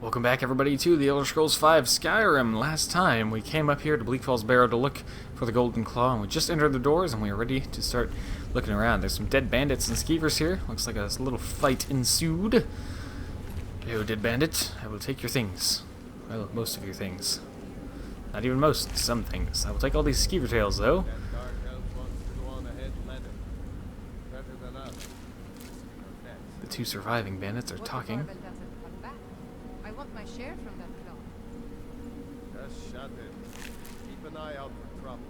Welcome back, everybody, to the Elder Scrolls V Skyrim. Last time, we came up here to Bleak Falls Barrow to look for the Golden Claw, and we just entered the doors, and we are ready to start looking around. There's some dead bandits and skeevers here. Looks like a little fight ensued. Hello, dead bandit. I will take your things. Well, most of your things. Not even most, some things. I will take all these skeever tails, though. The two surviving bandits are talking. I want my share from that claw. Just shut it. Keep an eye out for trouble.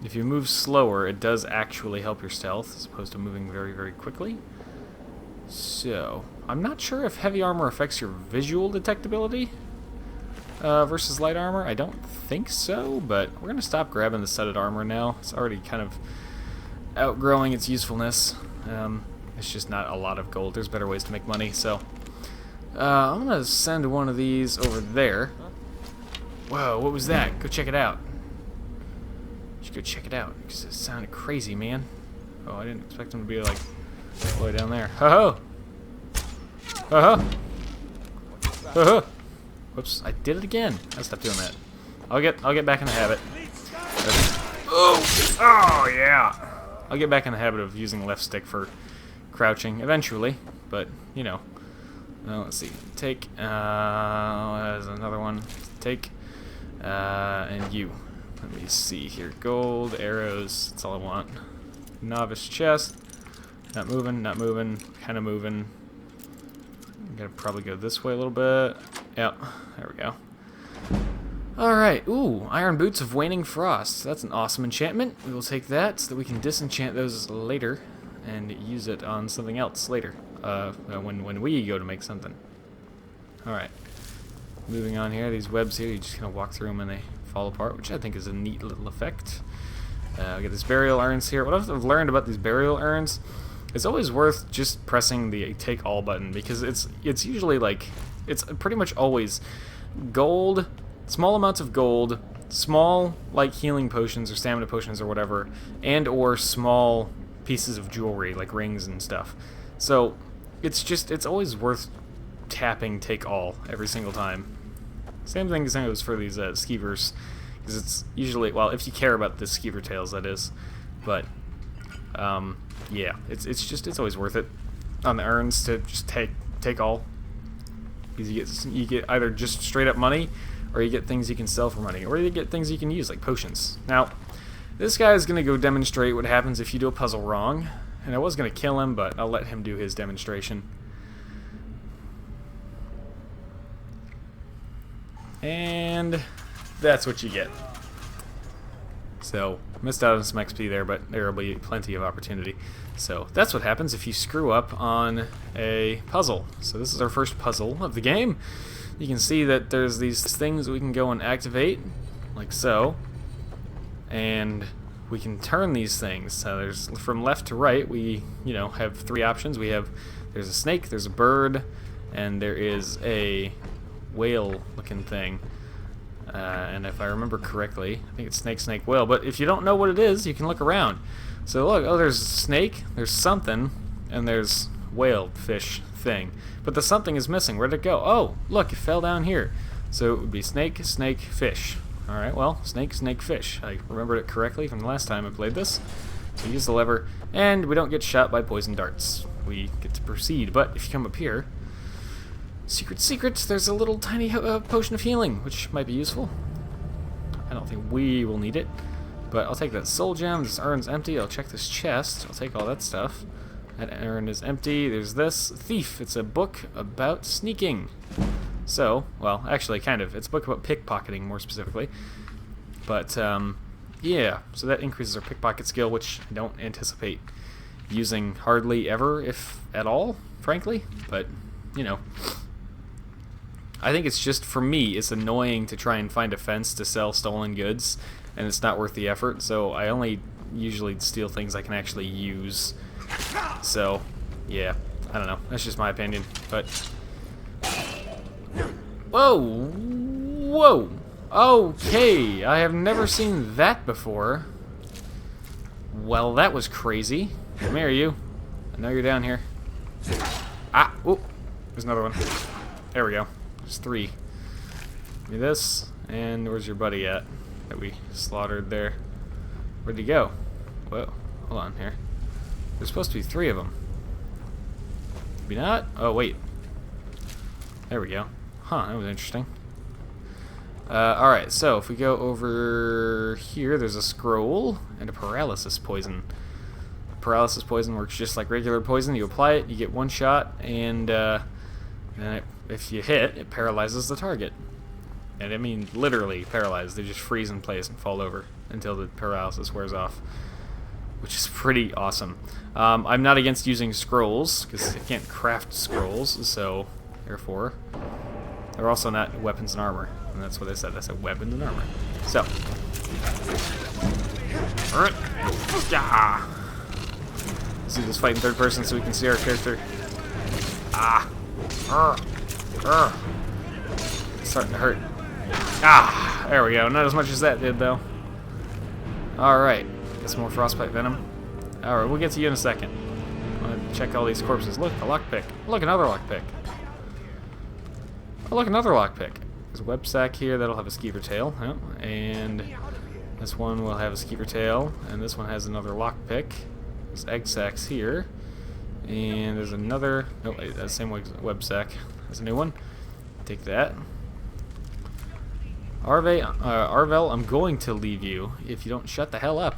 If you move slower, it does actually help your stealth, as opposed to moving very, very quickly. So, I'm not sure if heavy armor affects your visual detectability versus light armor. I don't think so, but we're going to stop grabbing the studded armor now. It's already kind of outgrowing its usefulness. It's just not a lot of gold. There's better ways to make money, so... I'm going to send one of these over there. Whoa, what was that? Go check it out. You should go check it out, because it sounded crazy, man. Oh, I didn't expect him to be, like, all the way down there. Ho-ho! Ho-ho! Ho-ho! Whoops, I did it again. I'll stop doing that. I'll get back in the habit. Oh, yeah! I'll get back in the habit of using the left stick for crouching eventually, but, you know. Let's see. Take, there's another one. Take, and you. Let me see here. Gold, arrows, that's all I want. Novice chest. Not moving, kind of moving. I'm gonna probably go this way a little bit. Yep, there we go. Alright, ooh, Iron Boots of Waning Frost. That's an awesome enchantment. We will take that so that we can disenchant those later and use it on something else later. When we go to make something. Alright. Moving on here, these webs here, you just kind of walk through them and they fall apart, which I think is a neat little effect. We get these burial urns here. What I've learned about these burial urns, it's always worth just pressing the take all button, because it's usually like, it's pretty much always gold, small amounts of gold, small like healing potions or stamina potions or whatever, and or small pieces of jewelry like rings and stuff. So it's always worth tapping take all every single time. Same thing goes for these skeevers, because it's usually, well, if you care about the skeever tails, that is. But yeah, it's always worth it on the urns to just take all, because you get either just straight up money, or you get things you can sell for money, or you get things you can use like potions. Now, this guy is gonna go demonstrate what happens if you do a puzzle wrong. And I was going to kill him, but I'll let him do his demonstration. And that's what you get. So, missed out on some XP there, but there will be plenty of opportunity. So, that's what happens if you screw up on a puzzle. So this is our first puzzle of the game. You can see that there's these things we can go and activate, like so. And we can turn these things. There's from left to right. We, have three options. There's a snake, there's a bird, and there is a whale-looking thing. And if I remember correctly, I think it's snake, whale. But if you don't know what it is, you can look around. So look, oh, there's a snake, there's something, and there's whale fish thing. But the something is missing. Where'd it go? Oh, look, it fell down here. So it would be snake, fish. Alright, well, snake, fish. I remembered it correctly from the last time I played this. So use the lever, and we don't get shot by poison darts. We get to proceed, but if you come up here, secret, there's a little tiny potion of healing, which might be useful. I don't think we will need it, but I'll take that soul gem. This urn's empty. I'll check this chest. I'll take all that stuff. That urn is empty. There's this. Thief. It's a book about sneaking. So, well, actually, kind of. It's a book about pickpocketing, more specifically. But, yeah. So that increases our pickpocket skill, which I don't anticipate using hardly ever, if at all, frankly. But, I think it's just, for me, it's annoying to try and find a fence to sell stolen goods, and it's not worth the effort. So I only usually steal things I can actually use. So, yeah. I don't know. That's just my opinion. But... Whoa! Okay, I have never seen that before. Well, that was crazy. Come here, you. I know you're down here. Ah! Oh! There's another one. There we go. There's 3. Give me this. And where's your buddy at that we slaughtered there? Where'd he go? Whoa. Hold on here. There's supposed to be 3 of them. Maybe not? Oh, wait. There we go. Huh, that was interesting. Alright, so if we go over here, there's a scroll and a paralysis poison. Paralysis poison works just like regular poison. You apply it, you get 1 shot, and if you hit, it paralyzes the target. And I mean literally paralyzed. They just freeze in place and fall over until the paralysis wears off, which is pretty awesome. I'm not against using scrolls, because I can't craft scrolls, so therefore they're also not weapons and armor. And that's what I said. I said weapons and armor. So. Let's do this fight in third person so we can see our character. It's starting to hurt. There we go. Not as much as that did, though. Alright. Get some more frostbite venom. Alright, we'll get to you in a second. I'm gonna check all these corpses. Look, a lockpick. Look, another lockpick. Oh, look, another lockpick. There's a web sack here that'll have a skeever tail. Oh, and this one will have a skeever tail. And this one has another lockpick. There's egg sacks here. And there's another... No, that same web sack. There's a new one. Take that. Arvel, I'm going to leave you if you don't shut the hell up.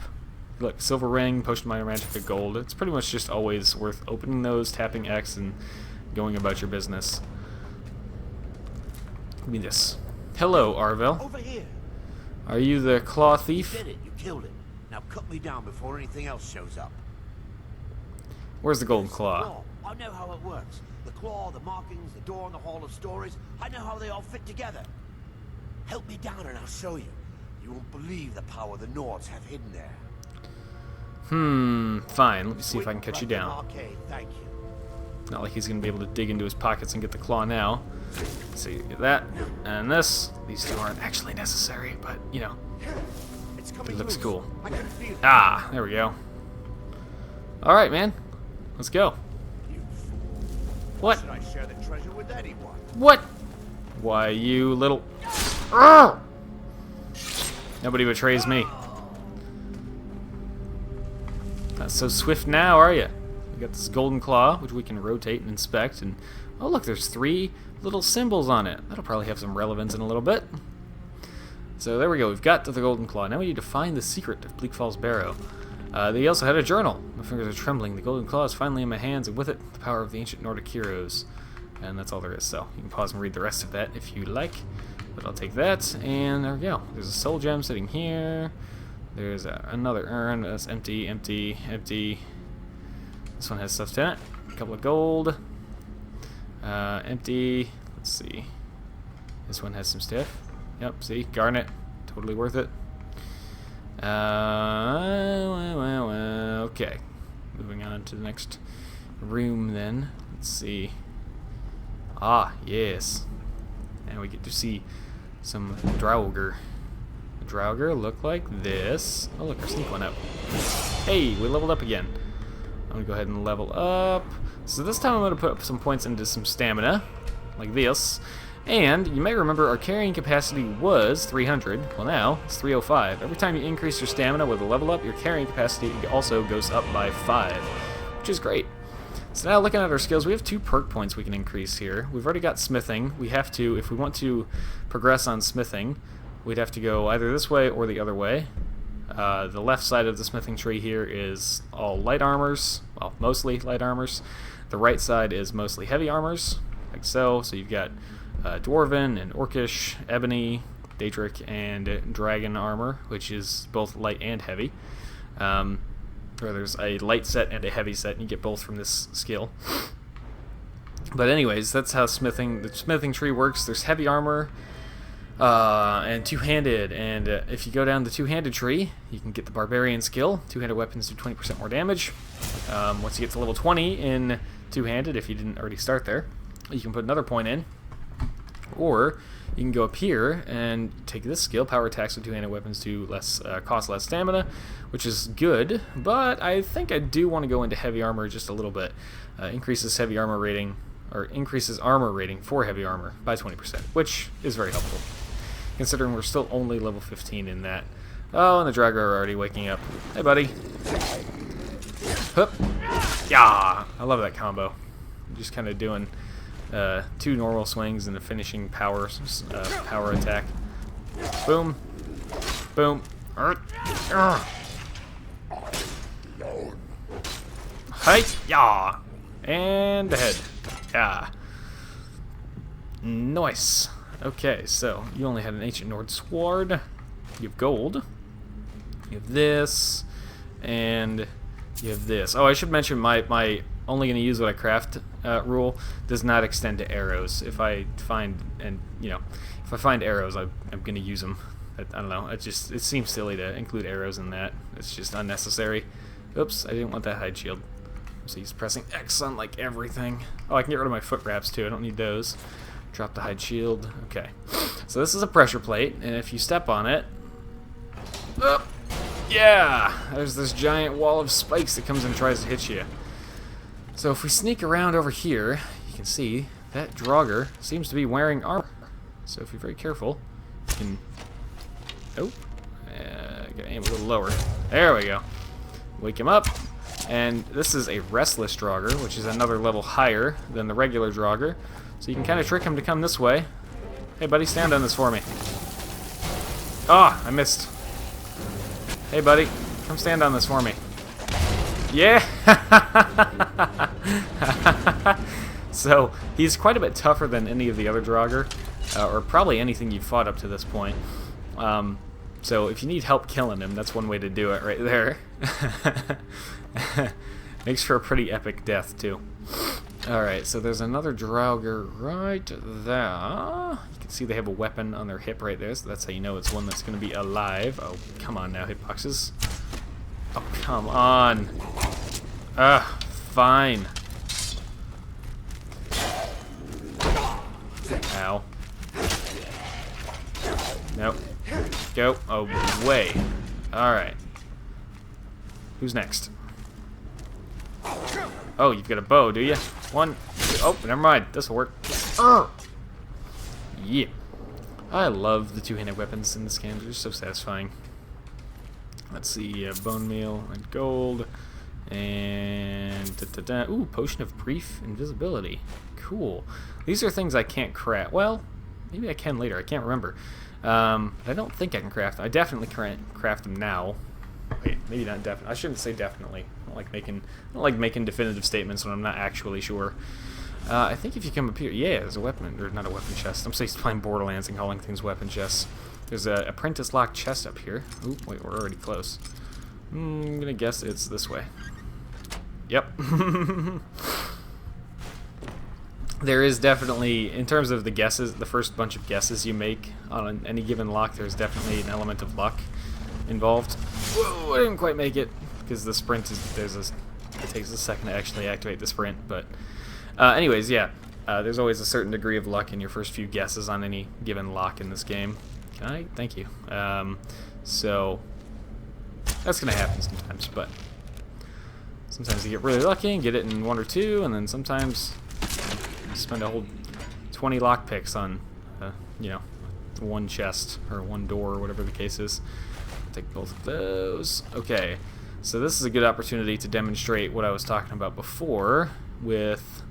Look, silver ring, potion minor magic of gold. It's pretty much just always worth opening those, tapping X, and going about your business. Give me this. Hello, Arvel. Over here. Are you the claw thief? You did it. You killed it. Now cut me down before anything else shows up. Where's the golden claw? I know how it works. The claw, the markings, the door in the Hall of Stories. I know how they all fit together. Help me down and I'll show you. You won't believe the power the Nords have hidden there. Fine. Let me see if I can cut you down. Arcade, thank you. Not like he's going to be able to dig into his pockets and get the claw now. So you get that, and this. These 2 aren't actually necessary, but, you know, it looks cool. I can feel it. There we go. Alright, man. Let's go. You fool. What? Should I share the treasure with anyone? What? Why, you little... Urgh! Nobody betrays me. Not so swift now, are you? We got this golden claw, which we can rotate and inspect, and oh look, there's 3 little symbols on it. That'll probably have some relevance in a little bit. So there we go. We've got the golden claw. Now we need to find the secret of Bleak Falls Barrow. They also had a journal. My fingers are trembling. The golden claw is finally in my hands, and with it, the power of the ancient Nordic heroes. And that's all there is. So you can pause and read the rest of that if you like. But I'll take that, and there we go. There's a soul gem sitting here. There's another urn. That's empty, empty, empty. This one has stuff in it. A couple of gold. Empty. Let's see. This one has some stuff. Yep, see? Garnet. Totally worth it. Okay. Moving on to the next room then. Let's see. Yes. And we get to see some Draugr. The Draugr look like this. Oh, look, our sneak went up. Hey, we leveled up again. I'm going to go ahead and level up. So this time I'm going to put some points into some stamina, like this. And you may remember our carrying capacity was 300. Well, now it's 305. Every time you increase your stamina with a level up, your carrying capacity also goes up by 5, which is great. So now looking at our skills, we have 2 perk points we can increase here. We've already got smithing. We have to, if we want to progress on smithing, we'd have to go either this way or the other way. The left side of the smithing tree here is all light armors, well, mostly light armors. The right side is mostly heavy armors, like so. So you've got Dwarven and Orcish, Ebony, Daedric, and Dragon armor, which is both light and heavy. Or there's a light set and a heavy set, and you get both from this skill. But anyways, that's how the smithing tree works. There's heavy armor and two-handed, and if you go down the two-handed tree, you can get the barbarian skill. Two-handed weapons do 20% more damage. Once you get to level 20 in two-handed, if you didn't already start there, you can put another point in. Or you can go up here and take this skill, power attacks with two-handed weapons do cost less stamina, which is good, but I think I do want to go into heavy armor just a little bit. Increases heavy armor rating or increases armor rating for heavy armor by 20%, which is very helpful, considering we're still only level 15 in that. Oh, and the Drago are already waking up. Hey, buddy. Hup. Yeah, I love that combo. Just kind of doing 2 normal swings and a finishing power attack. Boom. Boom. Hi. Yeah. And ahead. Yeah. Nice. Okay, so you only had an ancient Nord sword. You have gold. You have this. And you have this. Oh, I should mention my only going to use what I craft rule does not extend to arrows. If I find arrows, I'm going to use them. I don't know. It seems silly to include arrows in that. It's just unnecessary. Oops, I didn't want that hide shield. So he's pressing X on like everything. Oh, I can get rid of my foot wraps too. I don't need those. Drop the hide shield. Okay. So this is a pressure plate, and if you step on it, oh, yeah, there's this giant wall of spikes that comes and tries to hit you. So if we sneak around over here, you can see that Draugr seems to be wearing armor. So if you're very careful, you can... Oh, gotta aim a little lower. There we go. Wake him up. And this is a restless Draugr, which is another level higher than the regular Draugr. So you can kind of trick him to come this way. Hey, buddy, stand on this for me. Ah, I missed. Hey, buddy, come stand on this for me. Yeah! So, he's quite a bit tougher than any of the other Draugr, or probably anything you've fought up to this point. So if you need help killing him, that's one way to do it right there. Makes for a pretty epic death, too. Alright, so there's another Draugr right there. You can see they have a weapon on their hip right there, so that's how you know it's one that's going to be alive. Oh, come on now, hitboxes. Oh, come on. Fine. Ow. Nope. Go away. Alright. Who's next? Oh, you've got a bow, do you? 1, 2, oh, never mind. This'll work. Yeah. I love the two-handed weapons in this game. They're just so satisfying. Let's see, bone meal and gold. And... Ooh, potion of brief invisibility. Cool. These are things I can't craft. Well, maybe I can later. I can't remember. I don't think I can craft them. I definitely can't craft them now. Wait, maybe not definitely. I shouldn't say definitely. I don't like making definitive statements when I'm not actually sure. I think if you come up here, yeah, there's a weapon, or not a weapon chest. I'm so used to playing Borderlands and calling things weapon chests. There's a apprentice lock chest up here. Ooh, wait, we're already close. I'm gonna guess it's this way. Yep. There is definitely, in terms of the guesses, the first bunch of guesses you make on any given lock, there's definitely an element of luck involved. Whoa, I didn't quite make it because the sprint is it takes a second to actually activate the sprint. But anyways, yeah, there's always a certain degree of luck in your first few guesses on any given lock in this game. Can I? Thank you. So that's gonna happen sometimes, but sometimes you get really lucky and get it in 1 or 2, and then sometimes you spend a whole 20 lockpicks on, you know, one chest or one door or whatever the case is. Take both of those. Okay, so this is a good opportunity to demonstrate what I was talking about before with,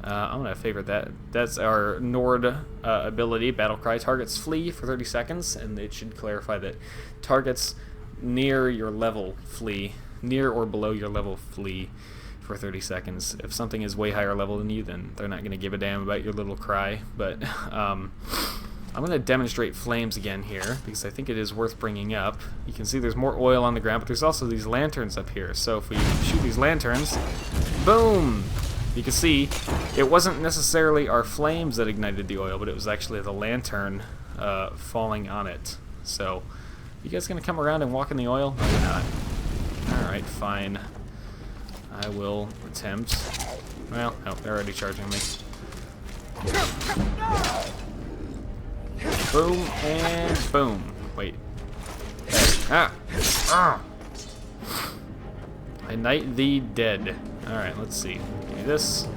I'm going to favorite that. That's our Nord ability, Battle Cry. Targets flee for 30 seconds, and it should clarify that targets near your level flee, near or below your level flee for 30 seconds. If something is way higher level than you, then they're not going to give a damn about your little cry. But I'm going to demonstrate flames again here, because I think it is worth bringing up. You can see there's more oil on the ground, but there's also these lanterns up here. So if we shoot these lanterns, boom! You can see it wasn't necessarily our flames that ignited the oil, but it was actually the lantern falling on it. So, you guys going to come around and walk in the oil? No, you're not. Alright, fine. I will attempt. Well, no, they're already charging me. Boom, and boom. Wait. Ah! Ah! I knight thee dead. Alright, let's see. Give me this.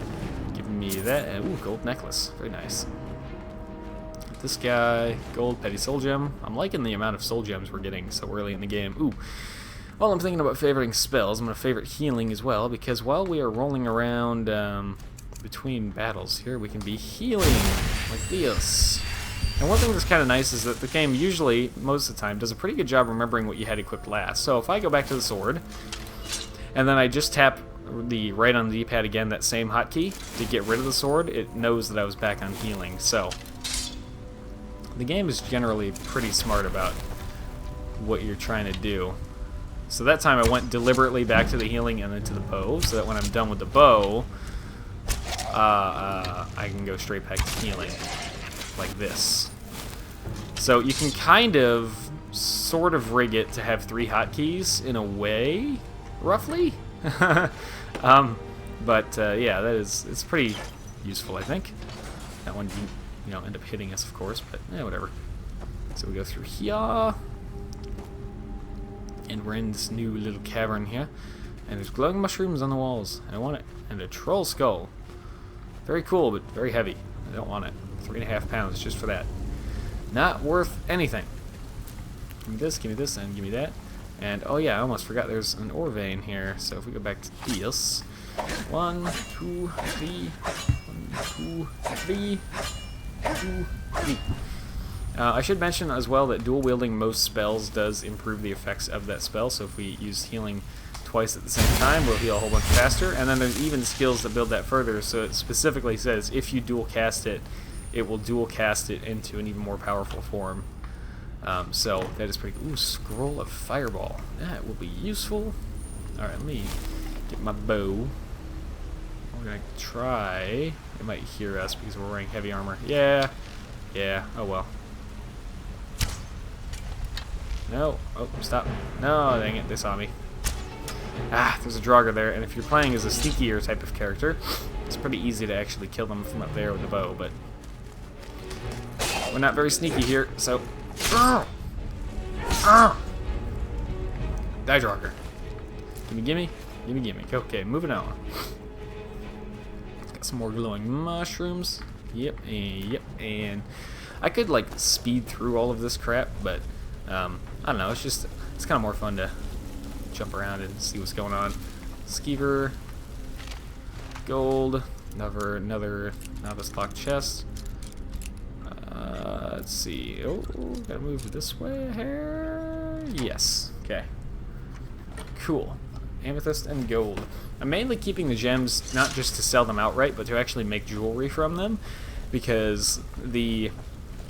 Give me that. Ooh, gold necklace. Very nice. This guy, gold petty soul gem. I'm liking the amount of soul gems we're getting so early in the game. Ooh. While I'm thinking about favoriting spells, I'm going to favorite healing as well, because while we are rolling around between battles here, we can be healing like this. And one thing that's kind of nice is that the game usually, most of the time, does a pretty good job remembering what you had equipped last. So if I go back to the sword, and then I just tap the right on the D-pad again, that same hotkey, to get rid of the sword, it knows that I was back on healing. So the game is generally pretty smart about what you're trying to do. So that time I went deliberately back to the healing and then to the bow, so that when I'm done with the bow, I can go straight back to healing, like this. So you can kind of, sort of rig it to have 3 hotkeys in a way, roughly. Yeah, it's pretty useful, I think. That one didn't, end up hitting us, of course, but whatever. So we go through here. And we're in this new little cavern here. And there's glowing mushrooms on the walls. And I want it. And a troll skull. Very cool, but very heavy. I don't want it. 3.5 pounds just for that. Not worth anything. Give me this, and give me that. And, oh yeah, I almost forgot there's an ore vein here. So if we go back to this. 1, 2, 3. 1, 2, 3. 2, 3. I should mention as well that dual wielding most spells does improve the effects of that spell, so if we use healing twice at the same time, we'll heal a whole bunch faster. And then there's even skills that build that further, so it specifically says if you dual cast it, it will dual cast it into an even more powerful form. So that is pretty cool. Ooh, scroll of fireball. That will be useful. Alright, let me get my bow. We're going to try. They might hear us because we're wearing heavy armor. Yeah, oh well. No. Oh, stop. No, dang it. They saw me. Ah, there's a Draugr there, and if you're playing as a sneakier type of character, it's pretty easy to actually kill them from up there with the bow, but we're not very sneaky here, so... Die, Draugr. Gimme. Okay, moving on. Got some more glowing mushrooms. Yep, and I could, like, speed through all of this crap, but... I don't know, it's kind of more fun to jump around and see what's going on. Skeever, gold, another novice lock chest. Let's see. Oh, gotta move this way here. Yes. Okay. Cool. Amethyst and gold. I'm mainly keeping the gems not just to sell them outright, but to actually make jewelry from them, because the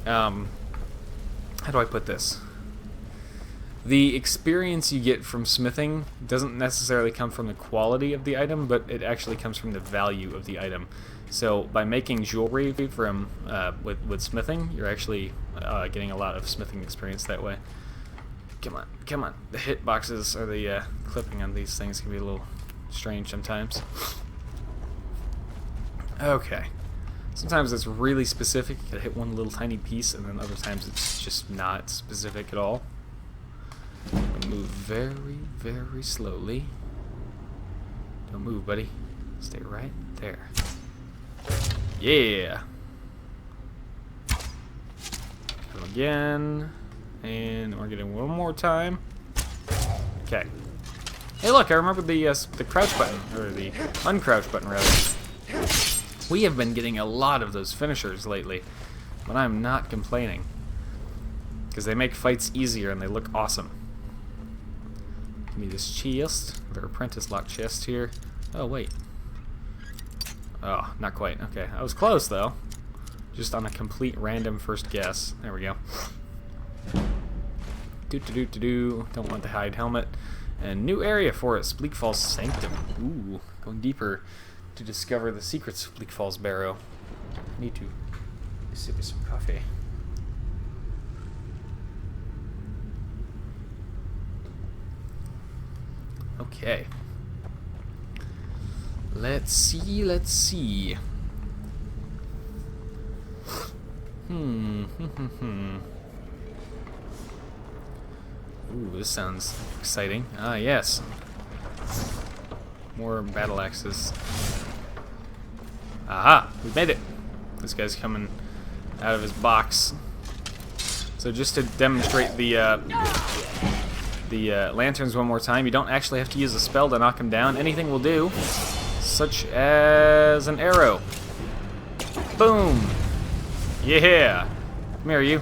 how do I put this? The experience you get from smithing doesn't necessarily come from the quality of the item, but it actually comes from the value of the item. So by making jewelry from with smithing, you're actually getting a lot of smithing experience that way. Come on. The hit boxes or the clipping on these things can be a little strange sometimes. Okay. Sometimes it's really specific. You gotta hit one little tiny piece, and then other times it's just not specific at all. Move very, very slowly. Don't move, buddy. Stay right there. Yeah. Go again. And we're getting one more time. Okay. Hey, look, I remember the crouch button, or the uncrouch button, rather. We have been getting a lot of those finishers lately, but I'm not complaining. Because they make fights easier and they look awesome. Give me this chest, their apprentice lock chest here. Oh, wait. Oh, not quite. Okay, I was close, though. Just on a complete random first guess. There we go. Don't want the hide helmet. And new area for us, Bleak Falls Sanctum. Ooh, going deeper to discover the secrets of Bleak Falls Barrow. Need to sip some coffee. Okay. Let's see. Ooh, this sounds exciting. Ah, yes. More battle axes. Aha! We made it! This guy's coming out of his box. So just to demonstrate the lanterns one more time, you don't actually have to use a spell to knock him down. Anything will do, such as an arrow. Boom! Yeah! Come here, you.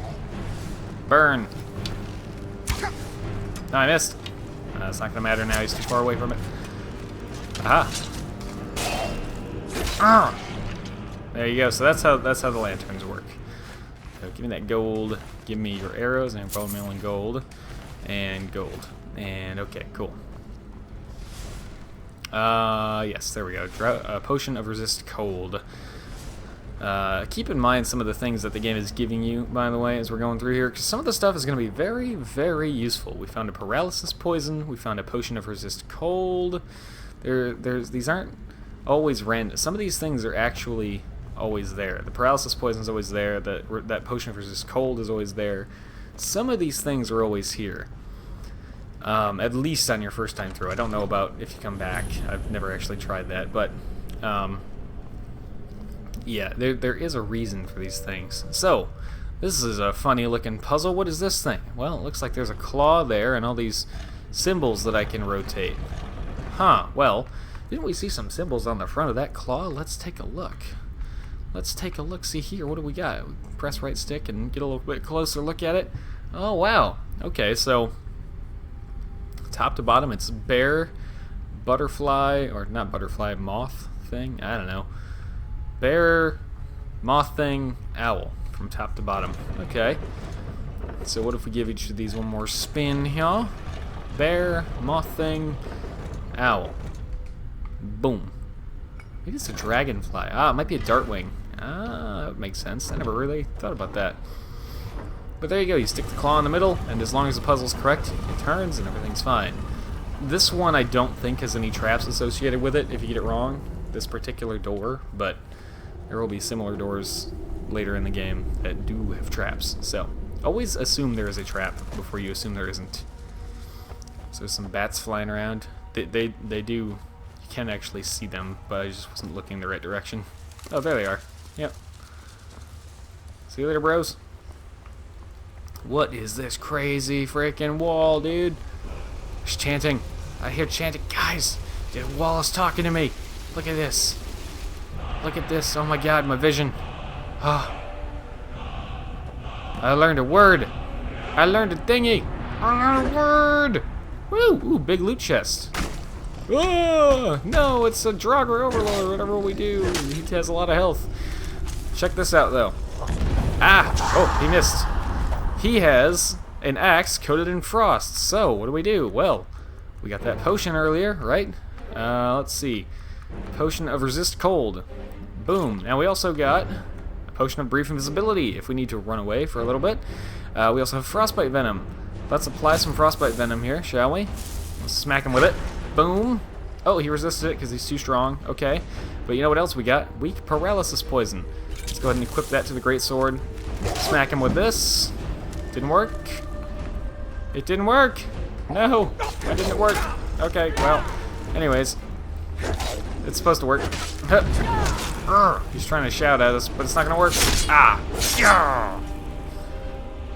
Burn. No, I missed. It's not gonna matter now, he's too far away from it. Aha! Ah! There you go, so that's how the lanterns work. So give me that gold, give me your arrows, and bone meal and gold. And gold. And okay, cool. Yes, there we go. Potion of resist cold. Keep in mind some of the things that the game is giving you, by the way, as we're going through here, because some of the stuff is going to be very, very useful. We found a paralysis poison. We found a potion of resist cold. These aren't always random. Some of these things are actually always there. The paralysis poison is always there. That potion of resist cold is always there. Some of these things are always here. At least on your first time through. I don't know about if you come back. I've never actually tried that, but yeah, there is a reason for these things. So, this is a funny looking puzzle. What is this thing? Well, it looks like there's a claw there and all these symbols that I can rotate. Huh, well, didn't we see some symbols on the front of that claw? Let's take a look. Let's take a look. See here, what do we got? Press right stick and get a little bit closer look at it. Oh, wow. Okay, so top to bottom, it's bear, butterfly, or not butterfly, moth thing? I don't know. Bear, moth thing, owl, from top to bottom. Okay. So what if we give each of these one more spin here? Bear, moth thing, owl. Boom. Maybe it's a dragonfly. Ah, it might be a dartwing. Ah, that would make sense. I never really thought about that. But there you go. You stick the claw in the middle, and as long as the puzzle's correct, it turns and everything's fine. This one I don't think has any traps associated with it if you get it wrong, this particular door, but there will be similar doors later in the game that do have traps. So always assume there is a trap before you assume there isn't. So there's some bats flying around. They do, you can actually see them, but I just wasn't looking in the right direction. Oh, there they are. Yep. See you later, bros. What is this crazy freaking wall, dude? There's chanting. I hear chanting. Guys, the wall is talking to me. Look at this. Look at this. Oh my god, my vision. Oh. I learned a word. I learned a thingy. I learned a word. Woo! Ooh, big loot chest. Oh, no, it's a Draugr Overlord, whatever we do. He has a lot of health. Check this out, though. Ah! Oh, he missed. He has an axe coated in frost. So, what do? Well, we got that potion earlier, right? Let's see. Potion of resist cold. Boom. Now we also got a potion of brief invisibility if we need to run away for a little bit. We also have frostbite venom. Let's apply some frostbite venom here, shall we? Let's smack him with it. Boom. Oh, he resisted it because he's too strong. Okay. But you know what else we got? Weak paralysis poison. Let's go ahead and equip that to the greatsword. Smack him with this. Didn't work. It didn't work. No. Why didn't it work? Okay, well. Anyways. It's supposed to work. He's trying to shout at us, but it's not going to work. Ah!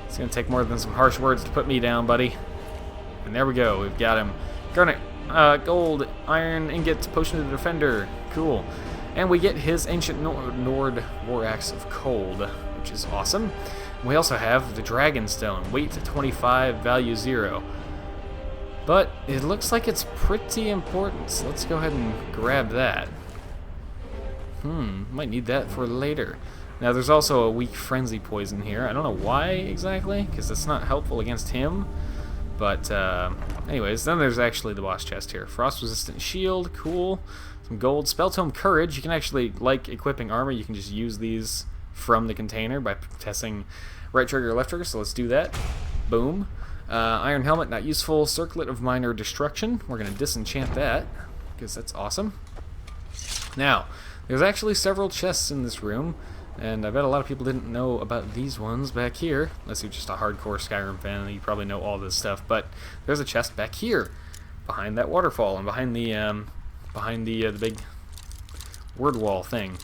It's going to take more than some harsh words to put me down, buddy. And there we go. We've got him. Garnet, gold, iron ingot, potion of the defender. Cool. And we get his ancient Nord war axe of cold, which is awesome. And we also have the dragon stone. Weight 25, value 0. But it looks like it's pretty important, so let's go ahead and grab that. Might need that for later. Now there's also a weak frenzy poison here. I don't know why exactly, because it's not helpful against him. But anyways, then there's actually the boss chest here. Frost resistant shield, cool. Some gold. Spell tome courage. You can actually, like equipping armor, you can just use these from the container by pressing right trigger or left trigger, so let's do that. Boom. Iron helmet, not useful. Circlet of minor destruction. We're going to disenchant that, because that's awesome. Now, there's actually several chests in this room, and I bet a lot of people didn't know about these ones back here, unless you're just a hardcore Skyrim fan, and you probably know all this stuff, but there's a chest back here, behind that waterfall, and behind the big word wall thing.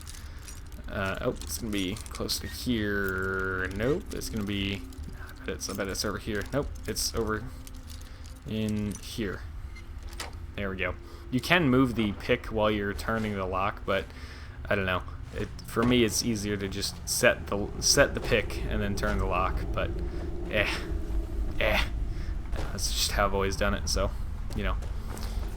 Oh, it's gonna be close to here. Nope, it's gonna be. I bet it's over here. Nope, it's over in here. There we go. You can move the pick while you're turning the lock, but I don't know. For me, it's easier to just set the pick and then turn the lock. But that's just how I've always done it. So, you know,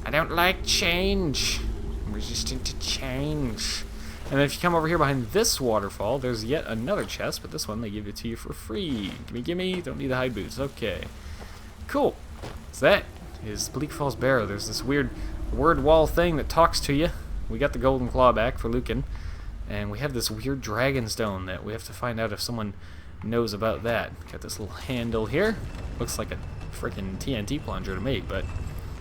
I don't like change. I'm resistant to change. And then if you come over here behind this waterfall, there's yet another chest, but this one they give it to you for free. Gimme. Don't need the hide boots. Okay, cool. So that is Bleak Falls Barrow. There's this weird word wall thing that talks to you. We got the golden claw back for Lucan, and we have this weird dragon stone that we have to find out if someone knows about that. Got this little handle here. Looks like a freaking TNT plunger to me, but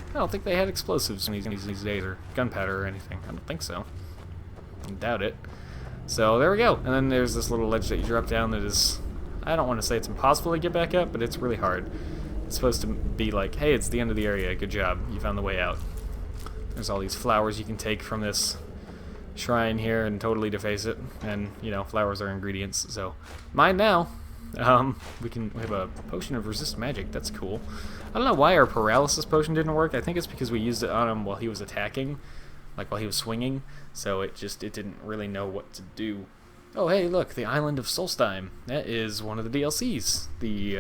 I don't think they had explosives in these days, or gunpowder or anything. I don't think so. I doubt it. So there we go. And then there's this little ledge that you drop down that is, I don't want to say it's impossible to get back up, but it's really hard. It's supposed to be like, hey, it's the end of the area. Good job. You found the way out. There's all these flowers you can take from this shrine here and totally deface it. And, you know, flowers are ingredients. So, mine now. We have a potion of resist magic. That's cool. I don't know why our paralysis potion didn't work. I think it's because we used it on him while he was attacking. Like while he was swinging. So it didn't really know what to do. Oh, hey, look. The Island of Solstheim. That is one of the DLCs. The,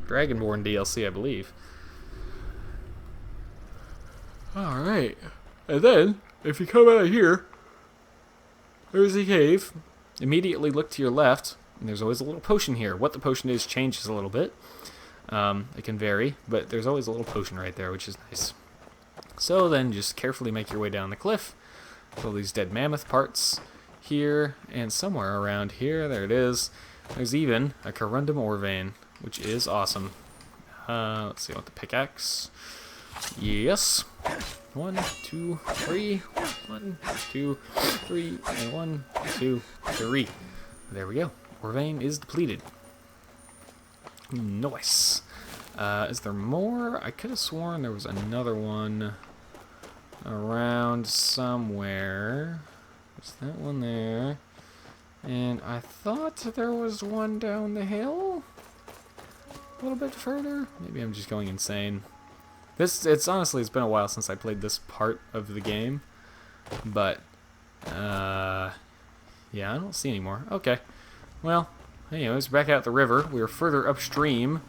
Dragonborn DLC, I believe. Alright. And then, if you come out of here, there's a cave. Immediately look to your left, and there's always a little potion here. What the potion is changes a little bit. It can vary, but there's always a little potion right there, which is nice. So then, just carefully make your way down the cliff. All these dead mammoth parts here, and somewhere around here, there it is. There's even a corundum ore vein, which is awesome. Let's see, with the pickaxe. Yes. 1, 2, 3. 1, 2, 3, and 1, 2, 3. There we go. Ore vein is depleted. Nice. Is there more? I could have sworn there was another one around somewhere. There's that one there. And I thought there was one down the hill. A little bit further. Maybe I'm just going insane. Honestly, it's been a while since I played this part of the game. But, yeah, I don't see any more. Okay. Well, anyways, back out the river. We were further upstream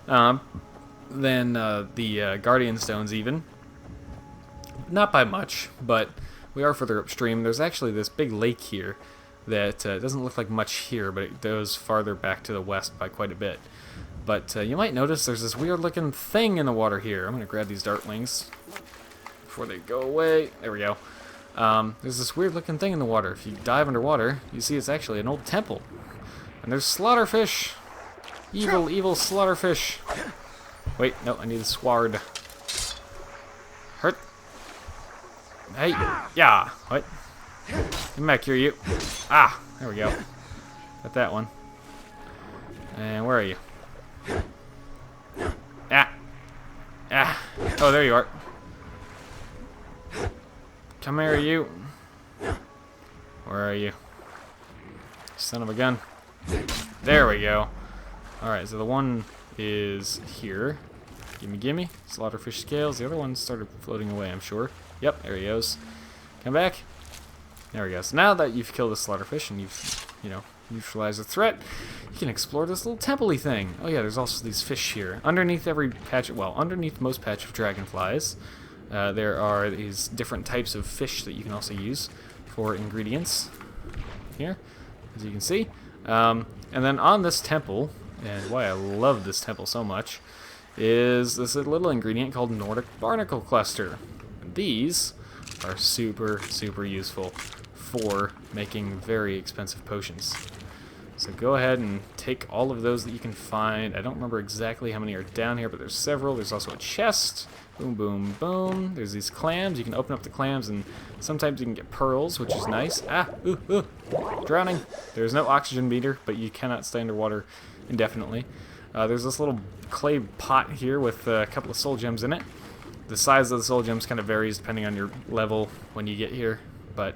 than the Guardian Stones even. Not by much, but we are further upstream. There's actually this big lake here that doesn't look like much here, but it goes farther back to the west by quite a bit. But you might notice there's this weird looking thing in the water here. I'm going to grab these dart wings before they go away. There we go. There's this weird looking thing in the water. If you dive underwater, you see it's actually an old temple. And there's slaughterfish. Evil, evil slaughterfish. Wait, no, I need a sword. Hurt. Hey, yeah. What? Come back here, you. Ah, there we go. Got that one. And where are you? Ah. Oh, there you are. Come here, you. Where are you? Son of a gun. There we go. Alright, so the one is here. Gimme. Slaughterfish scales. The other one started floating away, I'm sure. Yep, there he goes. Come back. There we go. So now that you've killed the slaughterfish and you've, neutralized the threat, you can explore this little temple-y thing. Oh yeah, there's also these fish here. Underneath underneath most patch of dragonflies, there are these different types of fish that you can also use for ingredients. Here, as you can see. And then on this temple, and why I love this temple so much, is this little ingredient called Nordic Barnacle Cluster. And these are super, super useful for making very expensive potions. So go ahead and take all of those that you can find. I don't remember exactly how many are down here, but there's several. There's also a chest. Boom, boom, boom. There's these clams. You can open up the clams, and sometimes you can get pearls, which is nice. Drowning. There's no oxygen meter, but you cannot stay underwater indefinitely. There's this little clay pot here with a couple of soul gems in it. The size of the soul gems kind of varies depending on your level when you get here, but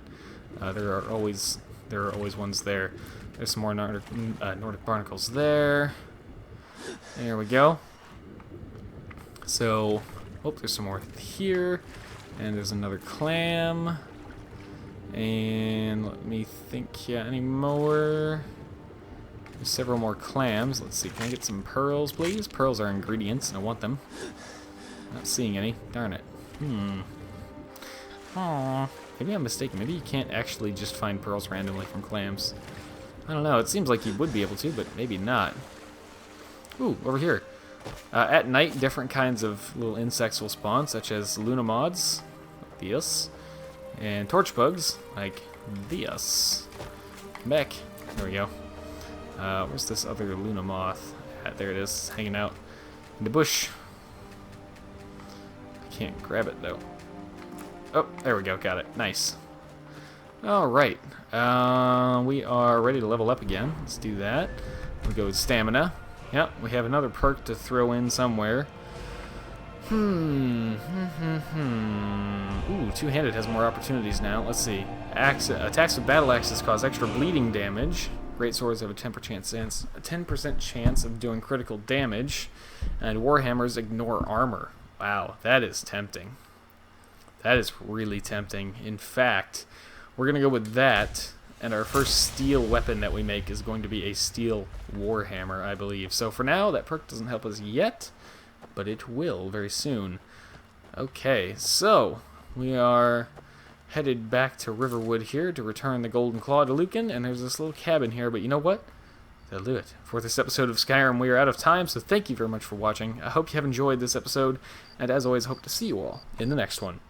there are always there are always ones there. There's some more Nordic barnacles there. There we go. So, oh, there's some more here. And there's another clam. And let me think, yeah, any more? There's several more clams. Let's see, can I get some pearls, please? Pearls are ingredients, and I want them. Not seeing any. Darn it. Aww. Maybe I'm mistaken. Maybe you can't actually just find pearls randomly from clams. I don't know. It seems like you would be able to, but maybe not. Ooh, over here. At night, different kinds of little insects will spawn, such as lunamods, like this, and torch bugs, like this. Back. There we go. Where's this other Luna moth at? There it is, hanging out in the bush. I can't grab it, though. Oh, there we go, got it. Nice. Alright. We are ready to level up again. Let's do that. We'll go with stamina. Yep, we have another perk to throw in somewhere. Ooh, two-handed has more opportunities now. Let's see. Attacks with battle axes cause extra bleeding damage. Great swords have a 10% chance of doing critical damage. And warhammers ignore armor. Wow, that is tempting. That is really tempting. In fact, we're going to go with that. And our first steel weapon that we make is going to be a steel warhammer, I believe. So for now, that perk doesn't help us yet, but it will very soon. Okay, so we are headed back to Riverwood here to return the Golden Claw to Lucan, and there's this little cabin here, but you know what? That'll do it. For this episode of Skyrim, we are out of time, so thank you very much for watching. I hope you have enjoyed this episode, and as always, hope to see you all in the next one.